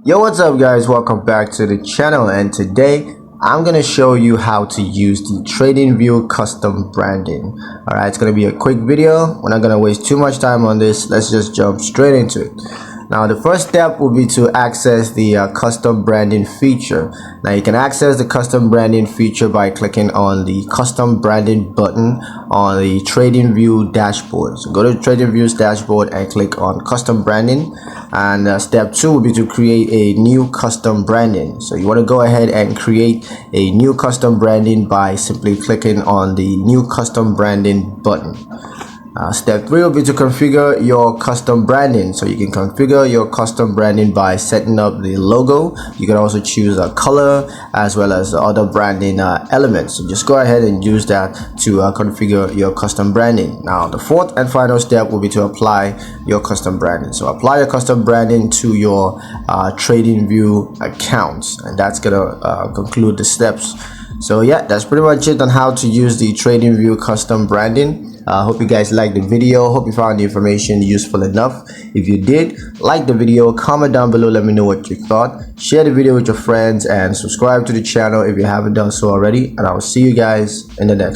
Yo, what's up guys, welcome back to the channel, and today I'm gonna show you how to use the Tradingview custom branding. Alright, it's gonna be a quick video. We're not gonna waste too much time on this. Let's just jump straight into it. Now the first step will be to access the custom branding feature. Now you can access the custom branding feature by clicking on the custom branding button on the Tradingview dashboard. So go to Tradingview's dashboard and click on custom branding, and step 2 will be to create a new custom branding. So you want to go ahead and create a new custom branding by simply clicking on the new custom branding button. Step 3 will be to configure your custom branding. So you can configure your custom branding by setting up the logo. You can also choose a color as well as other branding elements. So just go ahead and use that to configure your custom branding. Now the fourth and final step will be to apply your custom branding. So apply your custom branding to your Tradingview accounts, and that's gonna conclude the steps. So yeah, that's pretty much it on how to use the Tradingview custom branding. Hope you guys liked the video. Hope you found the information useful enough. If you did, like the video, comment down below, let me know what you thought. Share the video with your friends and subscribe to the channel if you haven't done so already, and I will see you guys in the next